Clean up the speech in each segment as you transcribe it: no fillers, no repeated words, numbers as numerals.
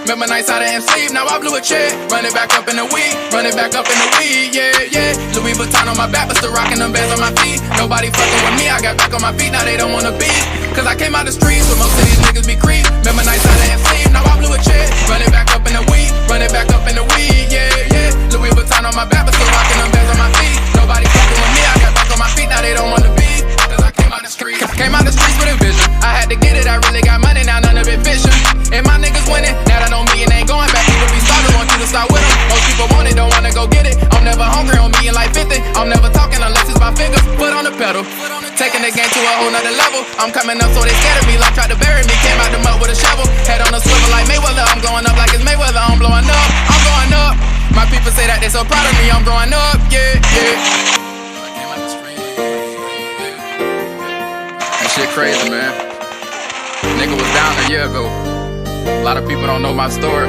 Remember nights out of sleep, now I blew a check. Run it back up in the weed, run it back up in the weed, yeah, yeah. Louis Vuitton on my back, but still rocking them bands on my feet. Nobody fucking with me, I got back on my feet, now they don't wanna be. Cause I came out the streets, where most of these niggas be creep. Remember nights out of sleep, now I blew a check. Run it back up in the weed, run it back up in the weed, yeah, yeah. Louis Vuitton on my back, but still rocking them bands on my feet. Nobody fucking with me, I got back on my feet, now they don't wanna be. Cause I came out the streets, with a vision. I had to get it, I really got money, now none of it vision. And my niggas winning, now that don't mean ain't going back. Either we started, want you to start with them. Most people want it, don't wanna go get it. I'm never hungry on being like 50. I'm never talking unless it's my fingers. Foot on the pedal, taking the game to a whole nother level. I'm coming up so they scared of me, like tried to bury me. Came out the mud with a shovel, head on a swivel like Mayweather. I'm going up like it's Mayweather, I'm blowing up, I'm going up. My people say that they so proud of me, I'm growing up, yeah, yeah. That shit crazy, man. Nigga was down a year ago. A lot of people don't know my story.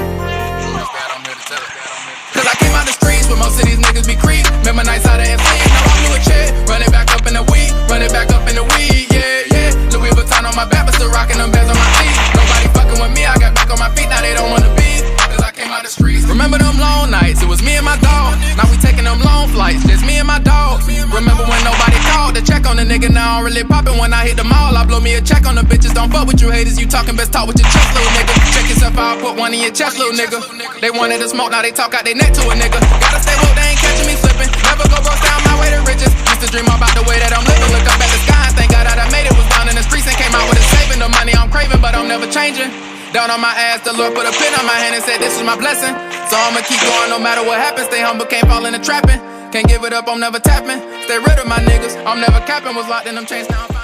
Cause I came out the streets where most of these niggas be creep. Remember nights out of sleep, now I blew a check. Run it back up in the weed, run it back up in the weed, yeah, yeah. Louis Vuitton on my back, but still rocking them bands on my feet. Nobody fucking with me, I got back on my feet, now they don't wanna be. Cause I came out the streets. Remember them long nights, it was me and my dog. Now we taking them long flights, just me and my dog. Remember when nobody called to check on the nigga, now I'm really popping. When I hit the mall, I blow me a check on the bitches. Don't fuck with you haters, you talking best talk with your chest, little nigga. Check yourself out, put one in your chest, little nigga. They wanted to smoke, now they talk out their neck to a nigga. Gotta stay woke, they ain't catching me slipping. Never go broke down my way to riches. Used to dream about the way that I'm living. Look up at the sky and thank God that I made it. Was down in the streets and came out with a saving. The money I'm craving, but I'm never changing. Down on my ass, the Lord put a pin on my hand and said this is my blessing. So I'ma keep going no matter what happens. Stay humble, can't fall into trapping. Can't give it up, I'm never tapping. Stay rid of my niggas, I'm never capping. Was locked in them chains, now I'm